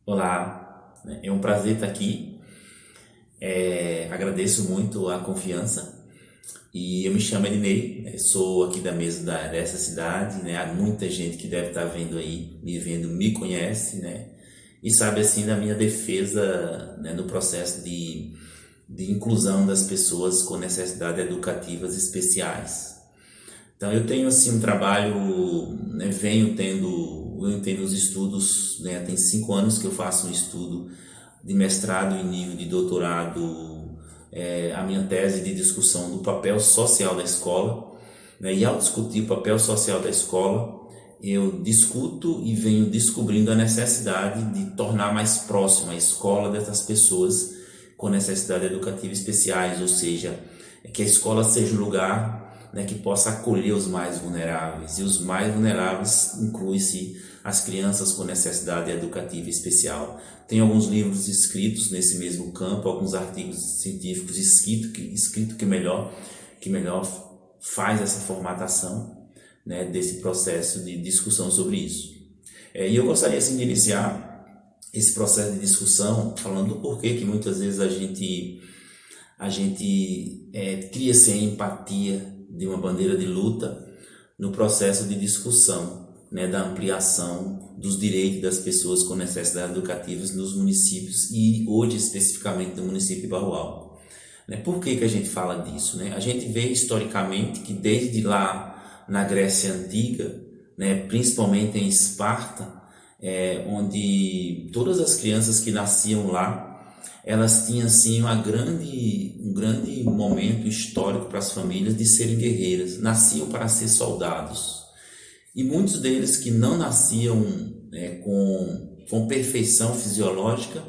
Olá, é um prazer estar aqui. Agradeço muito a confiança e eu me chamo Elinei, sou aqui da mesa dessa cidade, né? Há muita gente que deve estar vendo aí, me vendo, me conhece, né? E sabe assim da minha defesa, né, no processo de inclusão das pessoas com necessidades educativas especiais. Então eu tenho assim um trabalho, né, venho tendo os estudos, né, tem 5 anos que eu faço um estudo de mestrado em nível de doutorado, a minha tese de discussão do papel social da escola, né, e ao discutir o papel social da escola, eu discuto e venho descobrindo a necessidade de tornar mais próxima a escola dessas pessoas com necessidade educativa especiais, ou seja, que a escola seja um lugar, né, que possa acolher os mais vulneráveis, e os mais vulneráveis inclui-se as crianças com necessidade educativa especial. Tem alguns livros escritos nesse mesmo campo, alguns artigos científicos escrito que melhor faz essa formatação, né, desse processo de discussão sobre isso. E eu gostaria assim, de iniciar esse processo de discussão falando do porquê que muitas vezes a gente cria sem empatia de uma bandeira de luta no processo de discussão, né, da ampliação dos direitos das pessoas com necessidades educativas nos municípios e hoje especificamente no município de Barro Alto. Né? Por que a gente fala disso? Né? A gente vê historicamente que desde lá na Grécia Antiga, né, principalmente em Esparta, onde todas as crianças que nasciam lá elas tinham assim um grande momento histórico para as famílias de serem guerreiras, nasciam para ser soldados. E muitos deles que não nasciam, com perfeição fisiológica,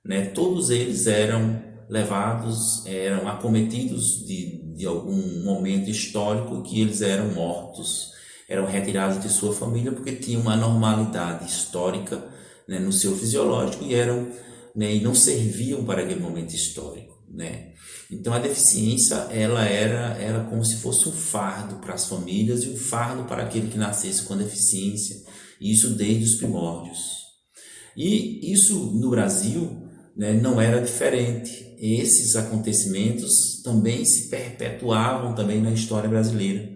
né, todos eles eram levados, eram acometidos de algum momento histórico que eles eram mortos, eram retirados de sua família porque tinham uma normalidade histórica, né, no seu fisiológico e eram, né, e não serviam para aquele momento histórico, né? Então a deficiência ela era como se fosse um fardo para as famílias e um fardo para aquele que nascesse com deficiência, e isso desde os primórdios. E isso no Brasil, né, não era diferente. Esses acontecimentos também se perpetuavam também na história brasileira.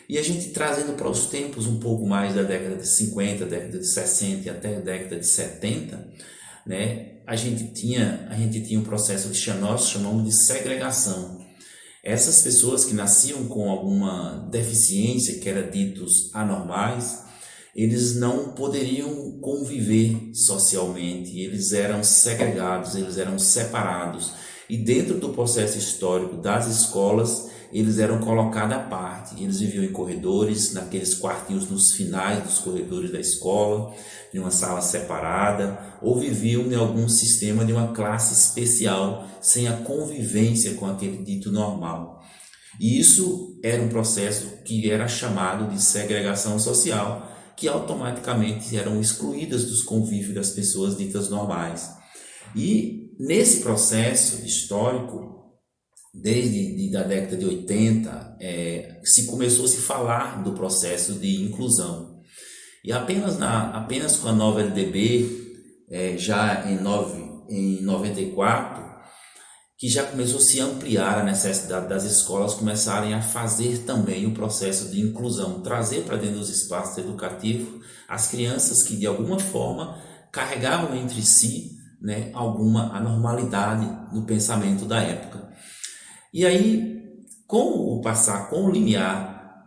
E a gente trazendo para os tempos um pouco mais da década de 50, década de 60 e até a década de 70, né, a gente tinha um processo que nós chamamos de segregação. Essas pessoas que nasciam com alguma deficiência, que era ditos anormais, eles não poderiam conviver socialmente, eles eram segregados, eles eram separados. E dentro do processo histórico das escolas, eles eram colocados à parte. Eles viviam em corredores, naqueles quartinhos nos finais dos corredores da escola, em uma sala separada, ou viviam em algum sistema de uma classe especial, sem a convivência com aquele dito normal. E isso era um processo que era chamado de segregação social, que automaticamente eram excluídas dos convívios das pessoas ditas normais. E nesse processo histórico, desde a década de 80, se começou a se falar do processo de inclusão. E apenas com a nova LDB, já em 94, que já começou a se ampliar a necessidade das escolas começarem a fazer também o processo de inclusão, trazer para dentro dos espaços educativos as crianças que de alguma forma carregavam entre si, né, alguma anormalidade no pensamento da época. E aí, com o limiar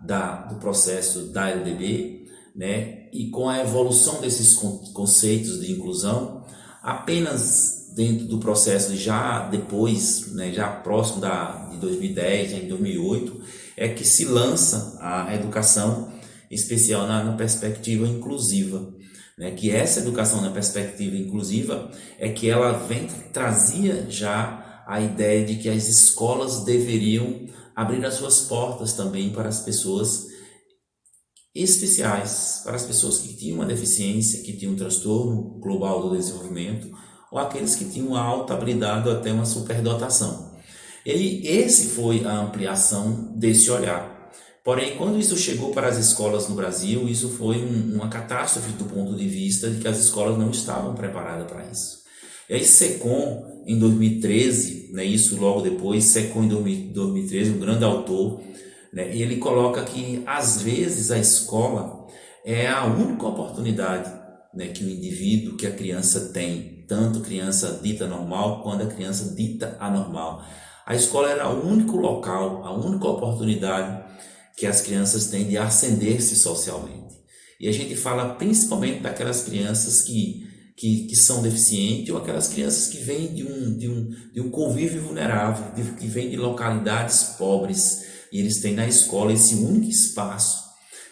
do processo da LDB, né, e com a evolução desses conceitos de inclusão, apenas dentro do processo já depois, né, já próximo de 2010, em 2008, é que se lança a educação especial na perspectiva inclusiva, né, que essa educação na perspectiva inclusiva é que ela trazia já a ideia de que as escolas deveriam abrir as suas portas também para as pessoas especiais, para as pessoas que tinham uma deficiência, que tinham um transtorno global do desenvolvimento, ou aqueles que tinham uma alta habilidade ou até uma superdotação. E aí, esse foi a ampliação desse olhar. Porém, quando isso chegou para as escolas no Brasil, isso foi uma catástrofe do ponto de vista de que as escolas não estavam preparadas para isso. E aí Secom, em 2013, né, isso logo depois, Secom em 2013, um grande autor, né, ele coloca que às vezes a escola é a única oportunidade, né, que o indivíduo, que a criança tem, tanto criança dita normal quanto a criança dita anormal. A escola era o único local, a única oportunidade que as crianças têm de ascender-se socialmente. E a gente fala principalmente daquelas crianças que são deficientes, ou aquelas crianças que vêm de um convívio vulnerável, que vêm de localidades pobres, e eles têm na escola esse único espaço,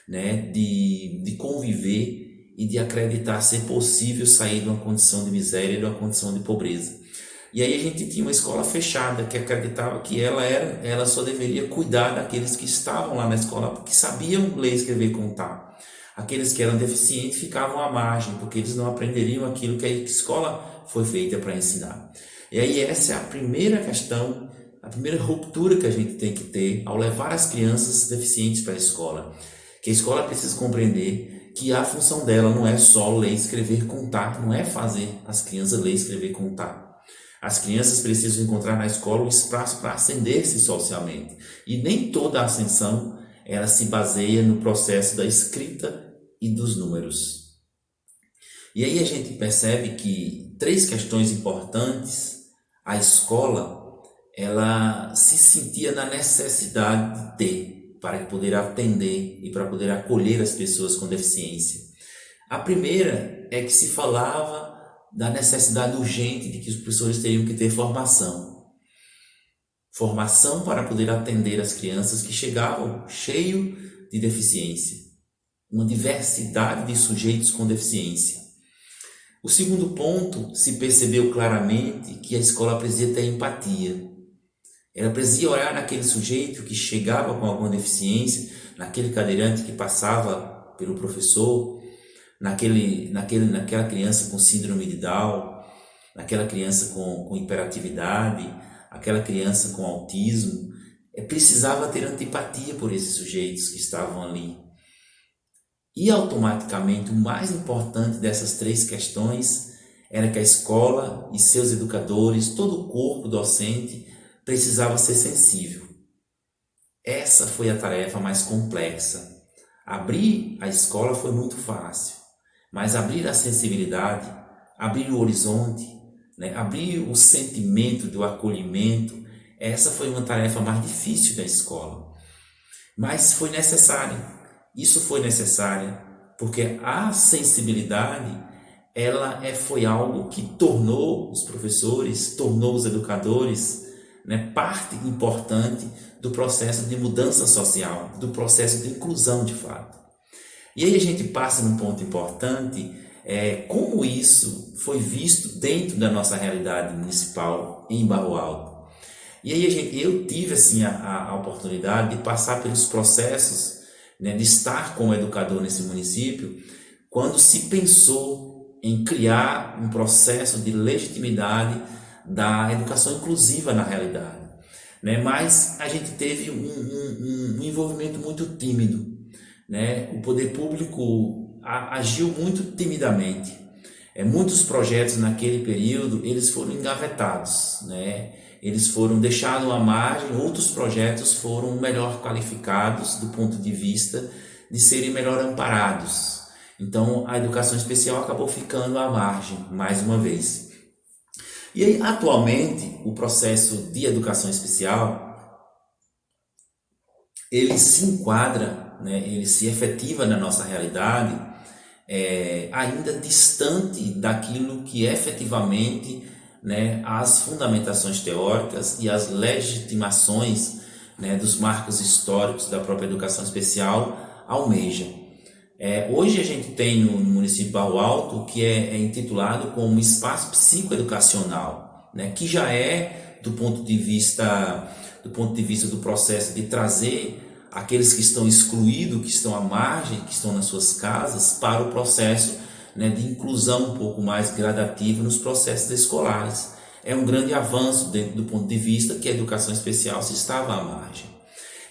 né, de conviver e de acreditar ser possível sair de uma condição de miséria, de uma condição de pobreza. E aí a gente tinha uma escola fechada que acreditava que ela só deveria cuidar daqueles que estavam lá na escola, porque sabiam ler, escrever e contar. Aqueles que eram deficientes ficavam à margem, porque eles não aprenderiam aquilo que a escola foi feita para ensinar. E aí essa é a primeira questão, a primeira ruptura que a gente tem que ter ao levar as crianças deficientes para a escola. Que a escola precisa compreender que a função dela não é só ler, escrever, contar, não é fazer as crianças ler, escrever, contar. As crianças precisam encontrar na escola o espaço para ascender-se socialmente. E nem toda a ascensão ela se baseia no processo da escrita e dos números. E aí a gente percebe que 3 questões importantes. A escola ela se sentia na necessidade de ter para poder atender e para poder acolher as pessoas com deficiência. A primeira é que se falava da necessidade urgente de que os professores teriam que ter formação. Formação para poder atender as crianças que chegavam cheio de deficiência. Uma diversidade de sujeitos com deficiência. O segundo ponto, se percebeu claramente que a escola precisa ter empatia. Ela precisa olhar naquele sujeito que chegava com alguma deficiência, naquele cadeirante que passava pelo professor, naquela criança com síndrome de Down, naquela criança com hiperatividade, aquela criança com autismo. Precisava ter antipatia por esses sujeitos que estavam ali. E automaticamente o mais importante dessas 3 questões era que a escola e seus educadores, todo o corpo docente, precisava ser sensível. Essa foi a tarefa mais complexa. Abrir a escola foi muito fácil, mas abrir a sensibilidade, abrir o horizonte, né, abrir o sentimento do acolhimento, essa foi uma tarefa mais difícil da escola. Mas foi necessário. Isso foi necessário porque a sensibilidade foi algo que tornou os professores, tornou os educadores, né, parte importante do processo de mudança social, do processo de inclusão de fato. E aí a gente passa num ponto importante, como isso foi visto dentro da nossa realidade municipal em Barro Alto. E aí eu tive assim, a oportunidade de passar pelos processos, né, de estar como educador nesse município, quando se pensou em criar um processo de legitimidade da educação inclusiva na realidade, né? Mas a gente teve um envolvimento muito tímido, né? O poder público agiu muito timidamente. Muitos projetos naquele período eles foram engavetados, né? Eles foram deixados à margem, outros projetos foram melhor qualificados do ponto de vista de serem melhor amparados. Então a educação especial acabou ficando à margem, mais uma vez. E aí, atualmente, o processo de educação especial, ele se enquadra, né, ele se efetiva na nossa realidade, ainda distante daquilo que efetivamente, né, as fundamentações teóricas e as legitimações, né, dos marcos históricos da própria educação especial almejam. Hoje a gente tem no município de Barro Alto que é intitulado como espaço psicoeducacional, né, que já do ponto de vista do processo de trazer aqueles que estão excluídos, que estão à margem, que estão nas suas casas, para o processo, né, de inclusão um pouco mais gradativa nos processos escolares. É um grande avanço do ponto de vista que a educação especial se estava à margem.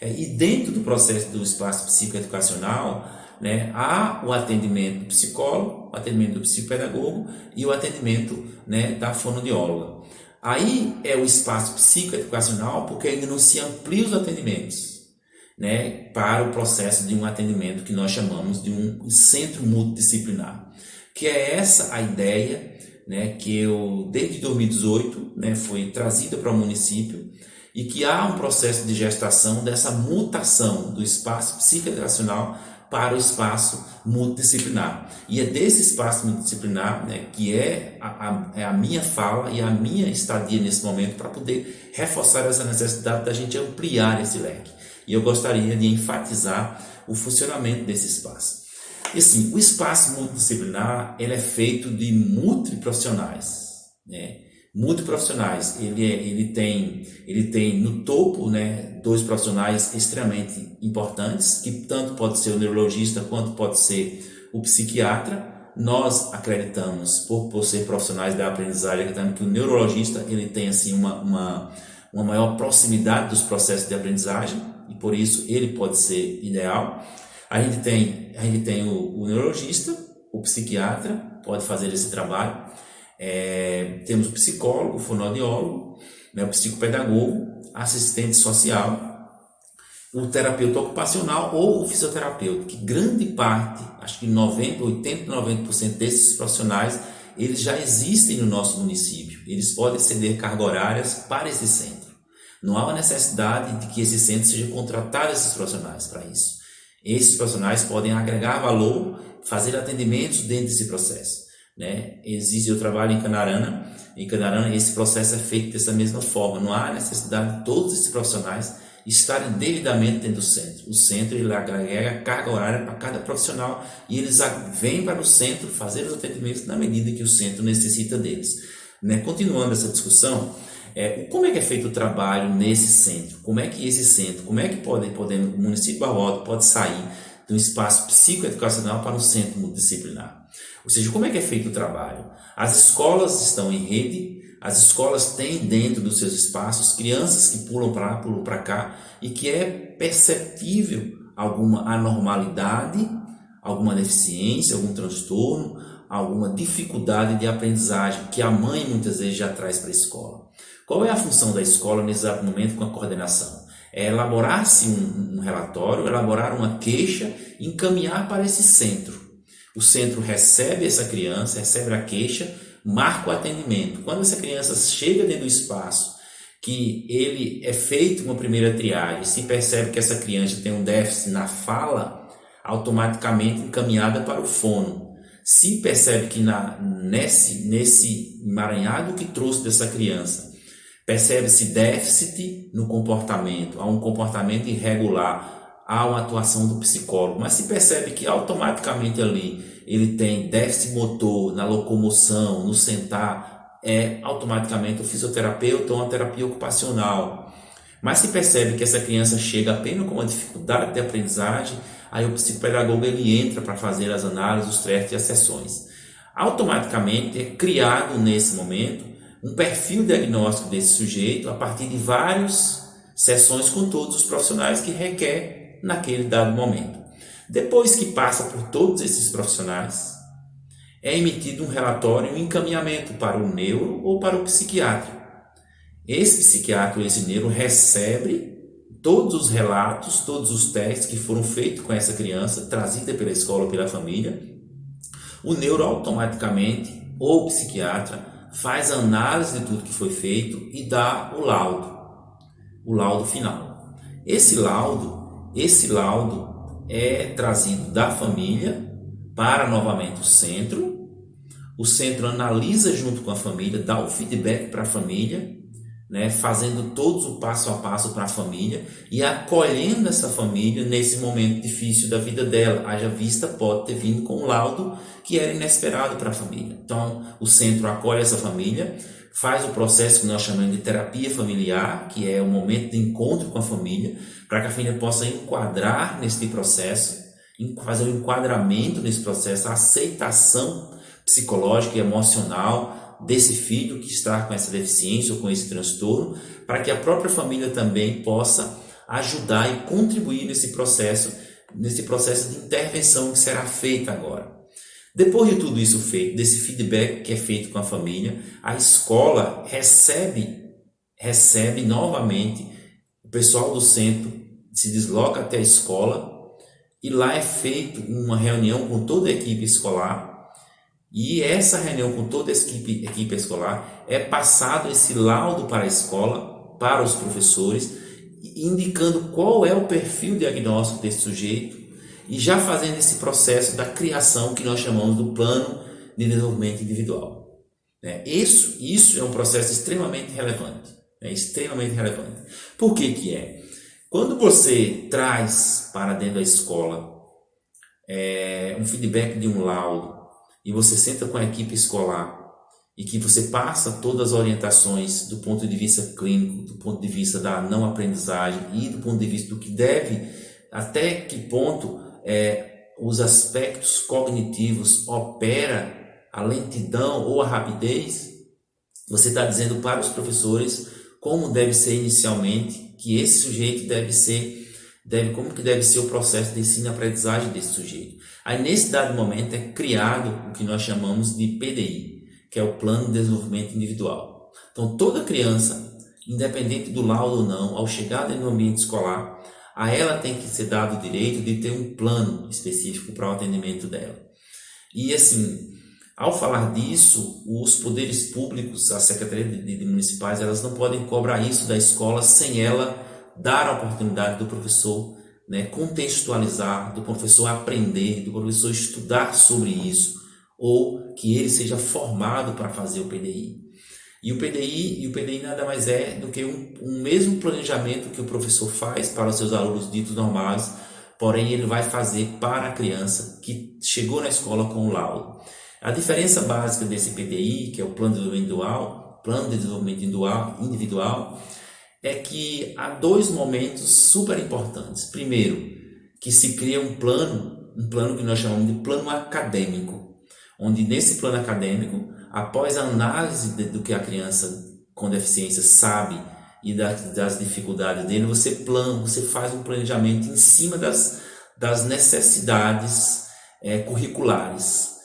E dentro do processo do espaço psicoeducacional, né, há o atendimento do psicólogo, o atendimento do psicopedagogo e o atendimento, né, da fonoaudióloga. Aí é o espaço psicoeducacional porque ainda não se amplia os atendimentos, né, para o processo de um atendimento que nós chamamos de um centro multidisciplinar, que é essa a ideia, né, que eu desde 2018, né, foi trazida para o município e que há um processo de gestação dessa mutação do espaço psicoeducacional para o espaço multidisciplinar. E é desse espaço multidisciplinar, né, que é a minha fala e a minha estadia nesse momento para poder reforçar essa necessidade da gente ampliar esse leque. E eu gostaria de enfatizar o funcionamento desse espaço. E assim, o espaço multidisciplinar ele é feito de multiprofissionais, né? Multiprofissionais, ele tem no topo, né, dois profissionais extremamente importantes, que tanto pode ser o neurologista quanto pode ser o psiquiatra. Nós acreditamos, por ser profissionais da aprendizagem, acreditamos que o neurologista ele tem assim, uma maior proximidade dos processos de aprendizagem e por isso ele pode ser ideal. A gente tem o neurologista, o psiquiatra pode fazer esse trabalho. Temos o psicólogo, o fonoaudiólogo, né, o psicopedagogo, assistente social, o terapeuta ocupacional ou o fisioterapeuta, que grande parte, acho que 80-90% desses profissionais, eles já existem no nosso município. Eles podem ceder cargas horárias para esse centro. Não há uma necessidade de que esse centro seja contratado esses profissionais para isso. Esses profissionais podem agregar valor, fazer atendimentos dentro desse processo, né? Eu trabalho em Canarana esse processo é feito dessa mesma forma. Não há necessidade de todos esses profissionais estarem devidamente dentro do centro. O centro ele agrega carga horária para cada profissional e eles vêm para o centro fazer os atendimentos na medida que o centro necessita deles, né? Continuando essa discussão, como é que é feito o trabalho nesse centro? Como é que o município de Barra Alta pode sair de um espaço psicoeducacional para um centro multidisciplinar? Ou seja, como é que é feito o trabalho? As escolas estão em rede, as escolas têm dentro dos seus espaços crianças que pulam para lá, pulam para cá e que é perceptível alguma anormalidade, alguma deficiência, algum transtorno, alguma dificuldade de aprendizagem que a mãe muitas vezes já traz para a escola. Qual é a função da escola nesse exato momento com a coordenação? É elaborar-se um relatório, elaborar uma queixa e encaminhar para esse centro. O centro recebe essa criança, recebe a queixa, marca o atendimento. Quando essa criança chega dentro do espaço, que ele é feito uma primeira triagem, se percebe que essa criança tem um déficit na fala, automaticamente encaminhada para o fono. Se percebe que nesse emaranhado que trouxe dessa criança, percebe-se déficit no comportamento, há um comportamento irregular, há uma atuação do psicólogo, mas se percebe que automaticamente ali ele tem déficit motor na locomoção, no sentar, automaticamente o fisioterapeuta ou uma terapia ocupacional. Mas se percebe que essa criança chega apenas com uma dificuldade de aprendizagem, aí o psicopedagogo ele entra para fazer as análises, os testes e as sessões. Automaticamente é criado nesse momento um perfil diagnóstico desse sujeito a partir de várias sessões com todos os profissionais que requer naquele dado momento. Depois que passa por todos esses profissionais, é emitido um relatório, um encaminhamento para o neuro ou para o psiquiatra. Esse psiquiatra ou esse neuro recebe todos os relatos, todos os testes que foram feitos com essa criança, trazida pela escola ou pela família. O neuro automaticamente, ou o psiquiatra, faz a análise de tudo que foi feito e dá o laudo final. Esse laudo é trazido da família para novamente o centro analisa junto com a família, dá o feedback para a família, né, fazendo todos o passo a passo para a família e acolhendo essa família nesse momento difícil da vida dela, haja vista pode ter vindo com um laudo que era inesperado para a família. Então o centro acolhe essa família, faz o processo que nós chamamos de terapia familiar, que é o momento de encontro com a família, para que a família possa enquadrar nesse processo, fazer o enquadramento nesse processo, a aceitação psicológica e emocional desse filho que está com essa deficiência ou com esse transtorno, para que a própria família também possa ajudar e contribuir nesse processo de intervenção que será feita agora. Depois de tudo isso feito, desse feedback que é feito com a família, a escola recebe novamente o pessoal do centro, se desloca até a escola e lá é feita uma reunião com toda a equipe escolar. E essa reunião com toda a equipe escolar é passado esse laudo para a escola, para os professores, indicando qual é o perfil diagnóstico desse sujeito e já fazendo esse processo da criação que nós chamamos do plano de desenvolvimento individual. Isso é um processo extremamente relevante. Extremamente relevante. Por que que é? Quando você traz para dentro da escola um feedback de um laudo e você senta com a equipe escolar e que você passa todas as orientações do ponto de vista clínico, do ponto de vista da não aprendizagem e do ponto de vista do que deve, até que ponto os aspectos cognitivos opera a lentidão ou a rapidez, você está dizendo para os professores como deve ser inicialmente, que esse sujeito como que deve ser o processo de ensino-aprendizagem desse sujeito. Aí, nesse dado momento, é criado o que nós chamamos de PDI, que é o Plano de Desenvolvimento Individual. Então, toda criança, independente do laudo ou não, ao chegar dentro do ambiente escolar, a ela tem que ser dado o direito de ter um plano específico para o atendimento dela. E, assim, ao falar disso, os poderes públicos, as secretarias de municipais, elas não podem cobrar isso da escola sem ela dar a oportunidade do professor contextualizar, do professor aprender, do professor estudar sobre isso, ou que ele seja formado para fazer o PDI. E o PDI nada mais é do que um mesmo planejamento que o professor faz para os seus alunos ditos normais, porém ele vai fazer para a criança que chegou na escola com o laudo. A diferença básica desse PDI, que é o Plano de Desenvolvimento Individual, é que há dois momentos super importantes. Primeiro, que se cria um plano que nós chamamos de plano acadêmico, onde nesse plano acadêmico, após a análise do que a criança com deficiência sabe e das dificuldades dele, você faz um planejamento em cima das necessidades curriculares.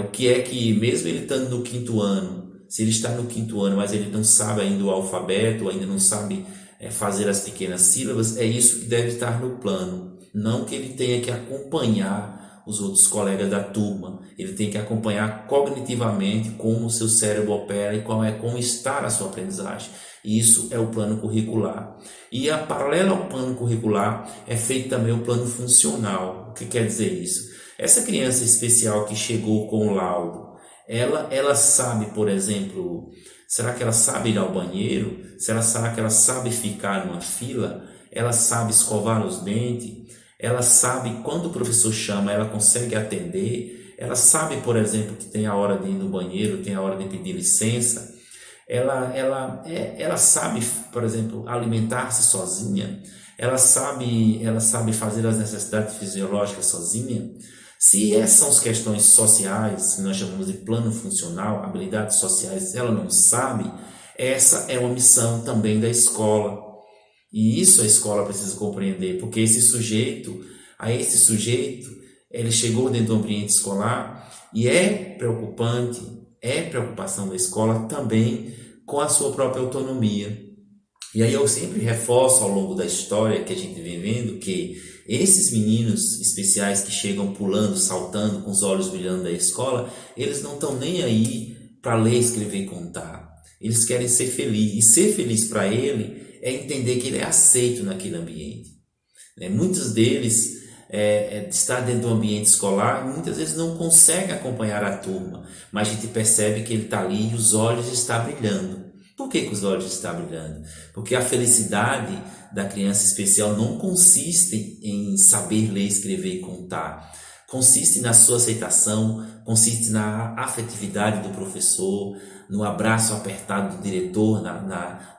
O que é que, mesmo ele estando no 5º ano, se ele está no 5º ano, mas ele não sabe ainda o alfabeto, ainda não sabe fazer as pequenas sílabas, é isso que deve estar no plano. Não que ele tenha que acompanhar os outros colegas da turma, ele tem que acompanhar cognitivamente como o seu cérebro opera e como está a sua aprendizagem. Isso é o plano curricular. E, paralelo ao plano curricular, é feito também o plano funcional. O que quer dizer isso? Essa criança especial que chegou com o laudo, ela sabe, por exemplo, será que ela sabe ir ao banheiro? Será que ela sabe ficar numa fila? Ela sabe escovar os dentes? Ela sabe quando o professor chama, ela consegue atender? Ela sabe, por exemplo, que tem a hora de ir no banheiro, tem a hora de pedir licença? Ela sabe, por exemplo, alimentar-se sozinha? Ela sabe fazer as necessidades fisiológicas sozinha? Se essas são as questões sociais, que nós chamamos de plano funcional, habilidades sociais, ela não sabe, essa é uma missão também da escola. E isso a escola precisa compreender, porque esse sujeito, ele chegou dentro do ambiente escolar e é preocupação da escola também com a sua própria autonomia. E aí eu sempre reforço ao longo da história que a gente vem vendo que esses meninos especiais que chegam pulando, saltando, com os olhos brilhando da escola, eles não estão nem aí para ler, escrever e contar. Eles querem ser felizes. E ser feliz para ele é entender que ele é aceito naquele ambiente. Muitos deles está dentro do ambiente escolar, muitas vezes não consegue acompanhar a turma, mas a gente percebe que ele está ali e os olhos estão brilhando. Por que os olhos estão brilhando? Porque a felicidade da criança especial não consiste em saber ler, escrever e contar. Consiste na sua aceitação, consiste na afetividade do professor, no abraço apertado do diretor,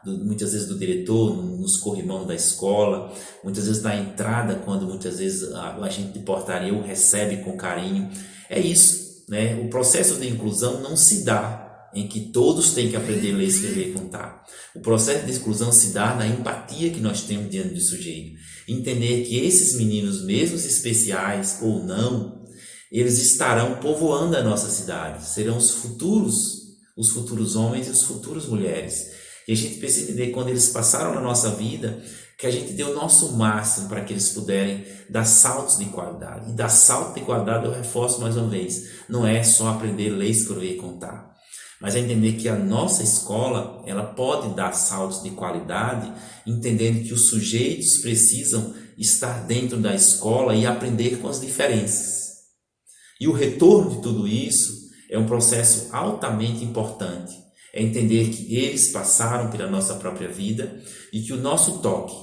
muitas vezes do diretor, nos corrimãos da escola, muitas vezes na entrada, quando muitas vezes a agente de portaria o recebe com carinho. É isso, né? O processo de inclusão não se dá em que todos têm que aprender a ler, escrever e contar. O processo de exclusão se dá na empatia que nós temos diante do sujeito. Entender que esses meninos, mesmo especiais ou não, eles estarão povoando a nossa cidade. Serão os futuros homens e os futuros mulheres. E a gente precisa entender que quando eles passaram na nossa vida, que a gente deu o nosso máximo para que eles puderem dar saltos de qualidade. E dar salto de qualidade, eu reforço mais uma vez, não é só aprender a ler, escrever e contar. Mas é entender que a nossa escola, ela pode dar saltos de qualidade, entendendo que os sujeitos precisam estar dentro da escola e aprender com as diferenças. E o retorno de tudo isso é um processo altamente importante. É entender que eles passaram pela nossa própria vida e que o nosso toque,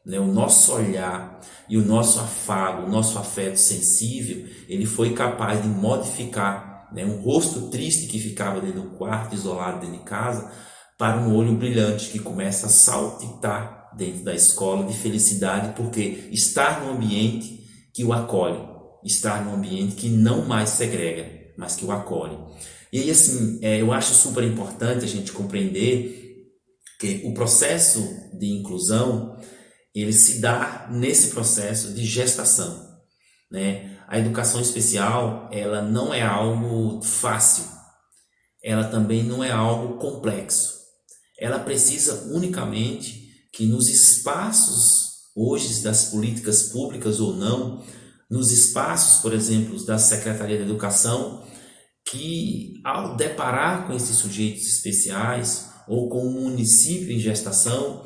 né, o nosso olhar e o nosso afago, o nosso afeto sensível, ele foi capaz de modificar, né, um rosto triste que ficava dentro do quarto, isolado dentro de casa, para um olho brilhante que começa a saltitar dentro da escola de felicidade, porque estar num ambiente que o acolhe, estar num ambiente que não mais segrega, mas que o acolhe. E aí, assim, eu acho super importante a gente compreender que o processo de inclusão, ele se dá nesse processo de gestação, né? A educação especial, ela não é algo fácil, ela também não é algo complexo. Ela precisa unicamente que nos espaços hoje das políticas públicas ou não, nos espaços, por exemplo, da Secretaria de Educação, que ao deparar com esses sujeitos especiais ou com um município em gestação,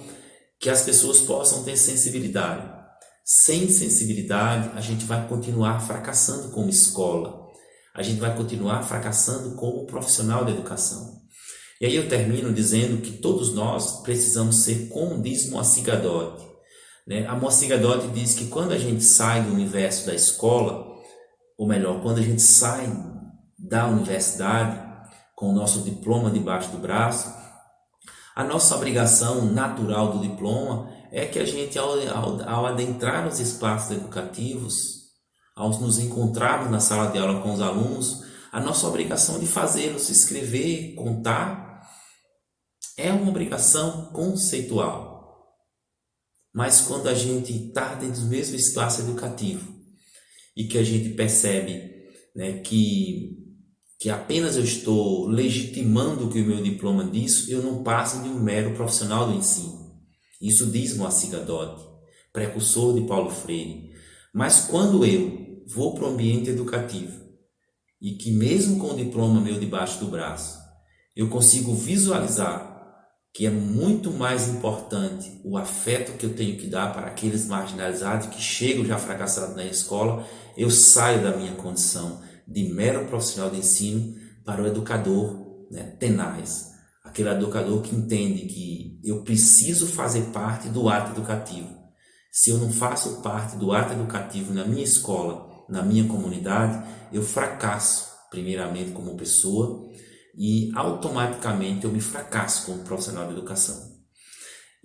que as pessoas possam ter sensibilidade. Sem sensibilidade, a gente vai continuar fracassando como escola, a gente vai continuar fracassando como profissional da educação. E aí eu termino dizendo que todos nós precisamos ser como diz Moacir Gadot, né? A Moacir Gadot diz que quando a gente sai do universo da escola, ou melhor, quando a gente sai da universidade com o nosso diploma debaixo do braço, a nossa obrigação natural do diploma é que a gente, ao adentrar nos espaços educativos, ao nos encontrarmos na sala de aula com os alunos, a nossa obrigação de fazê-los escrever, contar, é uma obrigação conceitual. Mas quando a gente está dentro do mesmo espaço educativo e que a gente percebe, né, que apenas eu estou legitimando o que o meu diploma diz, eu não passo de um mero profissional do ensino. Isso diz Moacir Gadot, precursor de Paulo Freire. Mas quando eu vou para o ambiente educativo e que mesmo com o diploma meu debaixo do braço, eu consigo visualizar que é muito mais importante o afeto que eu tenho que dar para aqueles marginalizados que chegam já fracassados na escola, eu saio da minha condição de mero profissional de ensino para o educador, né, tenaz, aquele educador que entende que eu preciso fazer parte do ato educativo. Se eu não faço parte do ato educativo na minha escola, na minha comunidade, eu fracasso, primeiramente como pessoa, e automaticamente eu me fracasso como profissional de educação.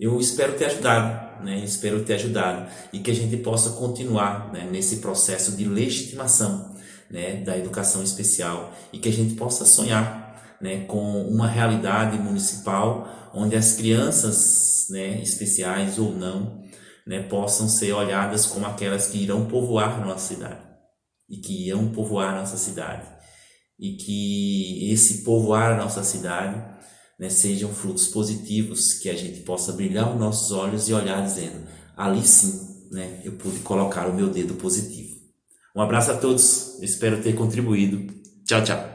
Eu espero ter ajudado, né? Espero ter ajudado e que a gente possa continuar, né, nesse processo de legitimação, né, da educação especial e que a gente possa sonhar, né, com uma realidade municipal onde as crianças, né, especiais ou não, né, possam ser olhadas como aquelas que irão povoar a nossa cidade e que irão povoar a nossa cidade e que esse povoar a nossa cidade, né, sejam frutos positivos, que a gente possa brilhar os nossos olhos e olhar dizendo, ali sim, né, eu pude colocar o meu dedo positivo. Um abraço a todos, espero ter contribuído. Tchau, tchau.